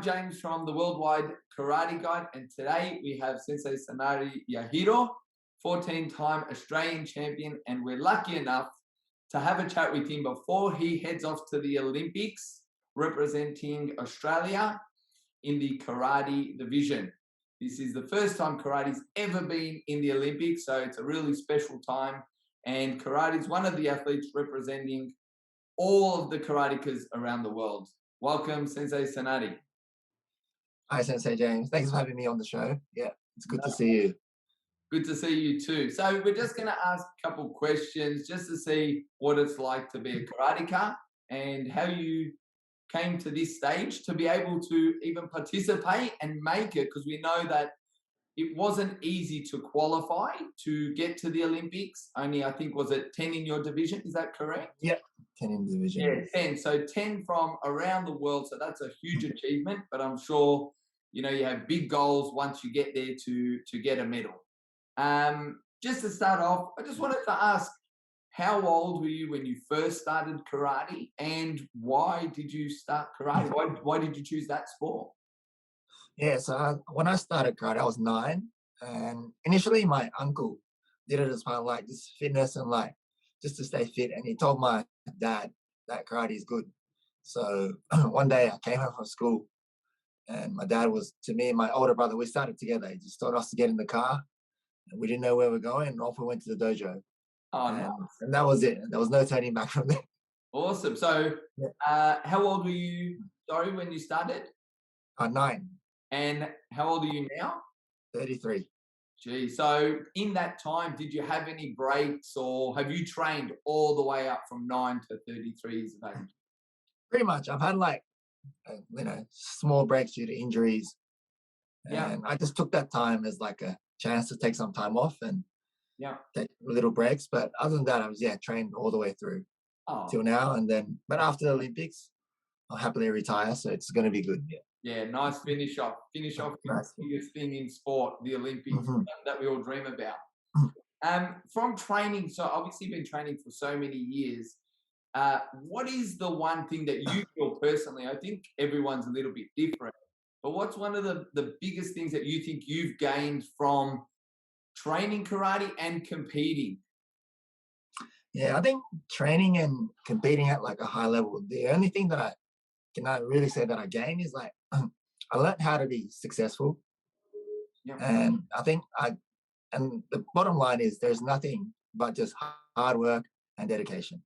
James from the Worldwide Karate Guide, and today we have Sensei Tsuneari Yahiro, 14-time Australian champion, and we're lucky enough to have a chat with him before he heads off to the Olympics, representing Australia in the Karate Division. This is the first time karate's ever been in the Olympics, so it's a really special time, and karate is one of the athletes representing all of the karatekas around the world. Welcome, Sensei Tsuneari. Hi, Sensei James. Thanks for having me on the show. Yeah, it's good to see you. Good to see you too. So we're just going to ask a couple questions just to see what it's like to be a karateka and how you came to this stage to be able to even participate and make it, because we know that it wasn't easy to qualify to get to the Olympics. Only, I think, was it 10 in your division? Is that correct? Yep, 10 in the division. Yeah, 10. So 10 from around the world. So that's a huge achievement, but I'm sure, you know, you have big goals once you get there to get a medal. Just to start off, I just wanted to ask, how old were you when you first started karate, and why did you start karate? Why did you choose that sport? Yeah, so when I started karate, I was 9, and initially my uncle did it as part of like just fitness and like just to stay fit, and he told my dad that karate is good. So one day I came home from school, and my dad was, to me and my older brother, we started together. He just told us to get in the car, and we didn't know where we were going, and off we went to the dojo. Oh, nice. And that was it. There was no turning back from there. Awesome. So how old were you, when you started? 9. And how old are you now? 33. Gee, so in that time, did you have any breaks, or have you trained all the way up from 9 to 33 years of age? Pretty much. I've had like, small breaks due to injuries. And I just took that time as like a chance to take some time off and take little breaks. But other than that, I was, trained all the way through till now. And then, but after the Olympics, I'll happily retire. So it's going to be good. Yeah, nice finish off. Finish off the biggest thing in sport, the Olympics, that we all dream about. From training, so obviously you've been training for so many years. What is the one thing that you feel personally? I think everyone's a little bit different, but what's one of the biggest things that you think you've gained from training karate and competing? Yeah, I think training and competing at like a high level, the only thing that I cannot really say that I gained is like, I learned how to be successful. And I think and the bottom line is there's nothing but just hard work and dedication.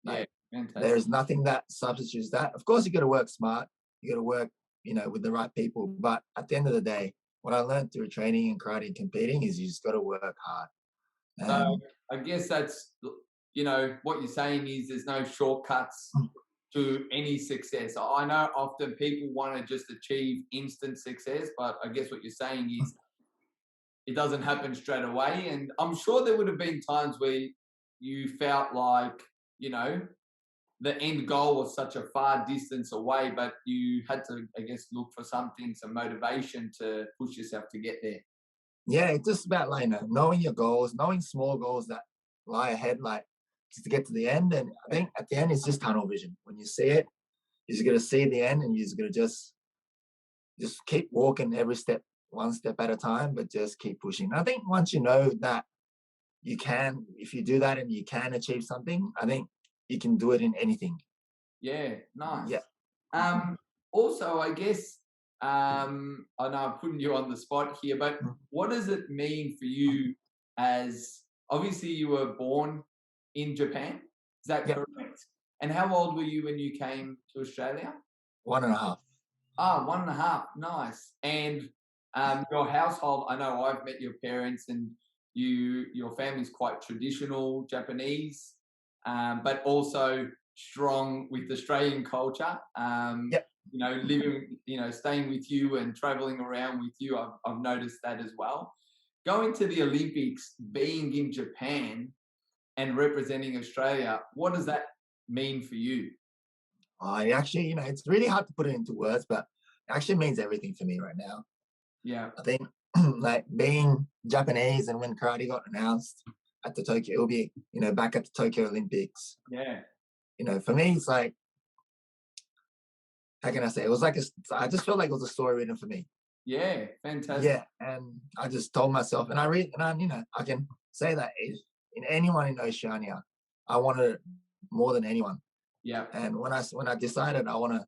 Like, there's nothing that substitutes that. Of course, you got to work smart. You got to work, with the right people. But at the end of the day, what I learned through training and karate and competing is you just got to work hard. So I guess that's, what you're saying is there's no shortcuts to any success. I know often people want to just achieve instant success, but I guess what you're saying is it doesn't happen straight away. And I'm sure there would have been times where you felt like, the end goal was such a far distance away, but you had to, I guess, look for something, some motivation to push yourself to get there. Yeah, it's just about like, knowing your goals, knowing small goals that lie ahead, like just to get to the end. And I think at the end, it's just tunnel vision. When you see it, you're just going to see the end, and you're just going to just keep walking every step, one step at a time, but just keep pushing. And I think once you know that you can, if you do that and you can achieve something, I think you can do it in anything. Yeah, nice. Yeah. Also, I guess, I know I'm putting you on the spot here, but what does it mean for you as, obviously you were born in Japan, is that correct? And how old were you when you came to Australia? 1.5. Ah, 1.5, nice. And your household, I know I've met your parents, and your family's quite traditional Japanese, but also strong with Australian culture. Living, staying with you and traveling around with you, I've noticed that as well. Going to the Olympics, being in Japan and representing Australia, what does that mean for you? Actually, it's really hard to put it into words, but it actually means everything for me right now. Yeah. I think like being Japanese, and when karate got announced at the Tokyo, it'll be, back at the Tokyo Olympics. Yeah. For me, it's like how can I say? It was like I just felt like it was a story written for me. Yeah, fantastic. Yeah, and I just told myself, and I read, and I can say that if in anyone in Oceania, I wanted it more than anyone. Yeah, And when I decided I want to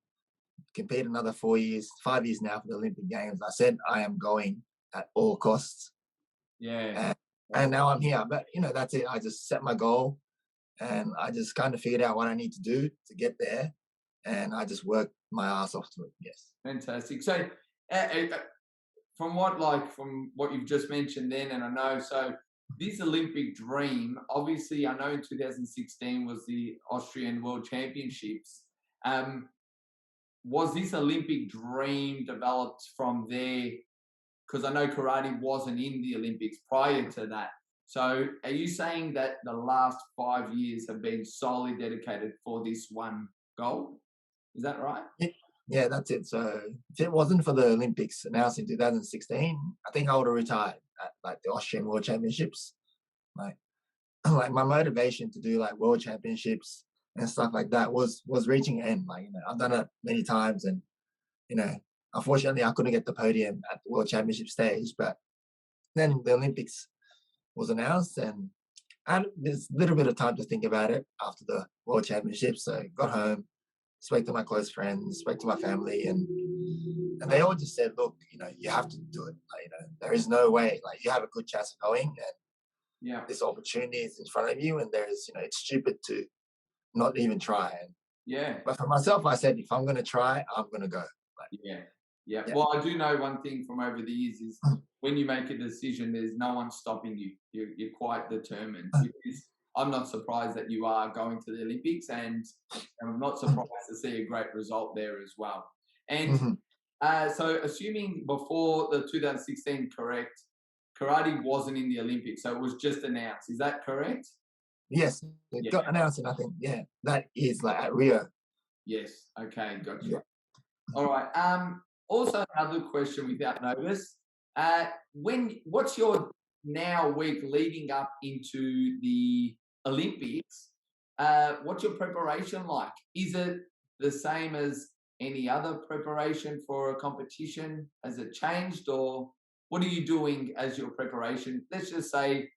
compete another 4 years, 5 years now for the Olympic Games, I said I am going at all costs, yeah. and That's now I'm here. But that's it. I just set my goal, and I just kind of figured out what I need to do to get there, and I just worked my ass off to it. Yes. fantastic. So, from what you've just mentioned, then, and I know, so this Olympic dream, obviously, I know in 2016 was the Austrian World Championships. Um, was this Olympic dream developed from there? Because I know karate wasn't in the Olympics prior to that. So, are you saying that the last 5 years have been solely dedicated for this one goal? Is that right? Yeah, that's it. So if it wasn't for the Olympics announced in 2016, I think I would have retired at like the Austrian World Championships. Like, like my motivation to do like World Championships and stuff like that was reaching an end. Like I've done it many times, and you know, unfortunately, I couldn't get the podium at the World Championship stage. But then the Olympics was announced, and I had this little bit of time to think about it after the World Championships. So I got home, spoke to my close friends, spoke to my family, and they all just said, "Look, you have to do it. Like, there is no way. Like, you have a good chance of going, and Yeah, this opportunity is in front of you, and it's stupid to not even try." And yeah. but for myself, I said, if I'm going to try, I'm going to go. Like, Yeah, yeah. yeah, Well, I do know one thing from over the years is when you make a decision, there's no one stopping you. You're quite determined. Because I'm not surprised that you are going to the Olympics, and I'm not surprised to see a great result there as well. And Mhm. so, assuming before the 2016, correct, karate wasn't in the Olympics, so it was just announced. Is that correct? Yes, it Yeah. got announced, and I think that is like at Rio. Yes. Okay. Gotcha. Yeah. All right. Also, another question without notice. What's your now week leading up into the Olympics? What's your preparation like? Is it the same as any other preparation for a competition? Has it changed, or what are you doing as your preparation? Let's just say,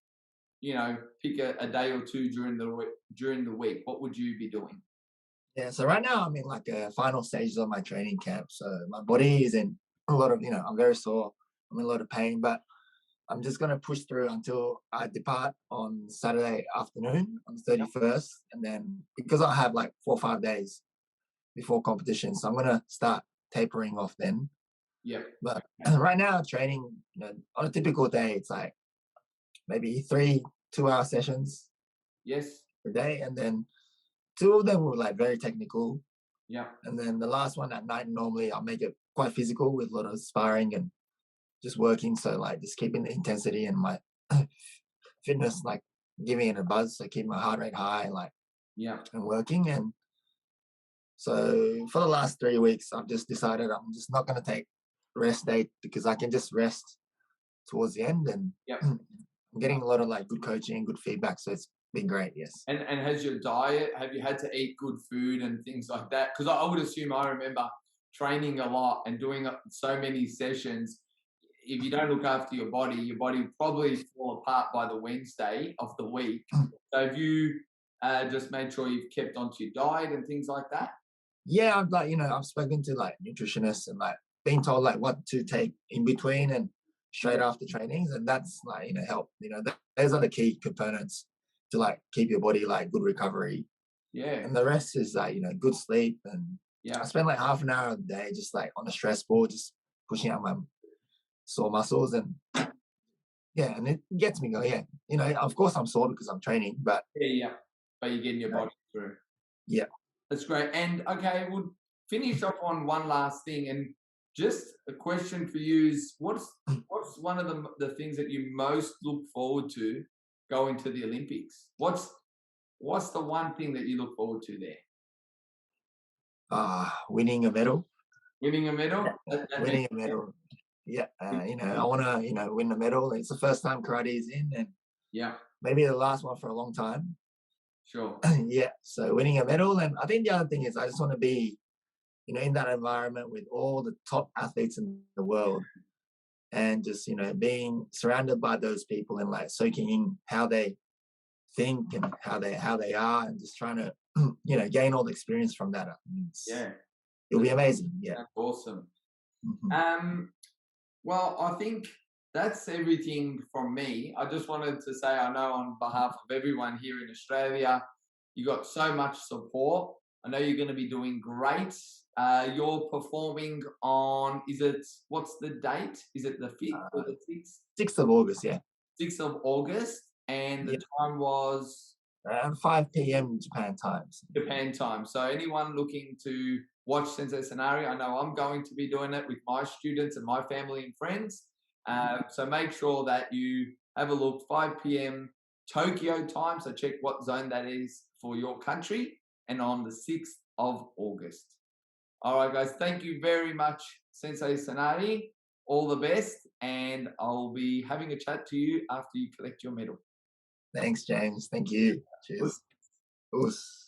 pick a day or two during the week. During the week, what would you be doing? Yeah, so right now I'm in like a final stages of my training camp. So my body is in a lot of, I'm very sore. I'm in a lot of pain, but I'm just gonna push through until I depart on Saturday afternoon on the Yeah. 31st, and then because I have like 4 or 5 days before competition, so I'm gonna start tapering off then. Yeah. But Okay. right now, training, on a typical day, it's like maybe 3 2-hour sessions Yes. per day, and then two of them were like very technical. Yeah. And then the last one at night, normally I'll make it quite physical with a lot of sparring and just working. So like just keeping the intensity and my fitness, like giving it a buzz. So keep my heart rate high, like, Yeah. and working. And so for the last 3 weeks, I've just decided I'm just not going to take rest day because I can just rest towards the end. And Yeah. I'm getting a lot of like good coaching, good feedback. So it's been great. Yes. And has your diet, have you had to eat good food and things like that? Because I would assume, I remember training a lot and doing so many sessions. If you don't look after your body will probably fall apart by the Wednesday of the week. So have you just made sure you've kept onto your diet and things like that? Yeah, I've like, I've spoken to like nutritionists and like being told like what to take in between and straight Yeah. after trainings. And that's like, help, those are the key components to like keep your body like good recovery. Yeah. And the rest is like, good sleep. And I Yeah. spend like half an hour a day just like on a stress ball, just pushing out my sore muscles. And yeah, and it gets me going. Yeah. Of course I'm sore because I'm training, but Yeah. Yeah. But you're getting your uh, body through. yeah. That's great. And okay, we'll finish off on one last thing. And just a question for you is what's one of the things that you most look forward to going to the Olympics? What's the one thing that you look forward to there? Winning a medal. Winning a medal? That makes Winning a medal. Yeah, I want to, win a medal. It's the first time karate is in, and yeah, maybe the last one for a long time. sure. Yeah, so winning a medal, and I think the other thing is I just want to be in that environment with all the top athletes in the world, and just being surrounded by those people and like soaking in how they think and how they are, and just trying to gain all the experience from that. Yeah, It'll be amazing. Yeah. that's awesome. Mhm. Well, I think that's everything from me. I just wanted to say, I know on behalf of everyone here in Australia, you got so much support. I know you're going to be doing great. You're performing on, what's the date? Is it the 5th or the 6th? 6th of August, yeah. 6th of August. And the Yeah. time was Around 5 p.m. Japan times. Japan time. So anyone looking to watch Sensei Tsuneari, I know I'm going to be doing it with my students and my family and friends. So make sure that you have a look, 5 p.m. Tokyo time. So check what zone that is for your country, and on the 6th of August. All right, guys. Thank you very much, Sensei Tsuneari. All the best. And I'll be having a chat to you after you collect your medal. Thanks, James. Thank you. Cheers. Us.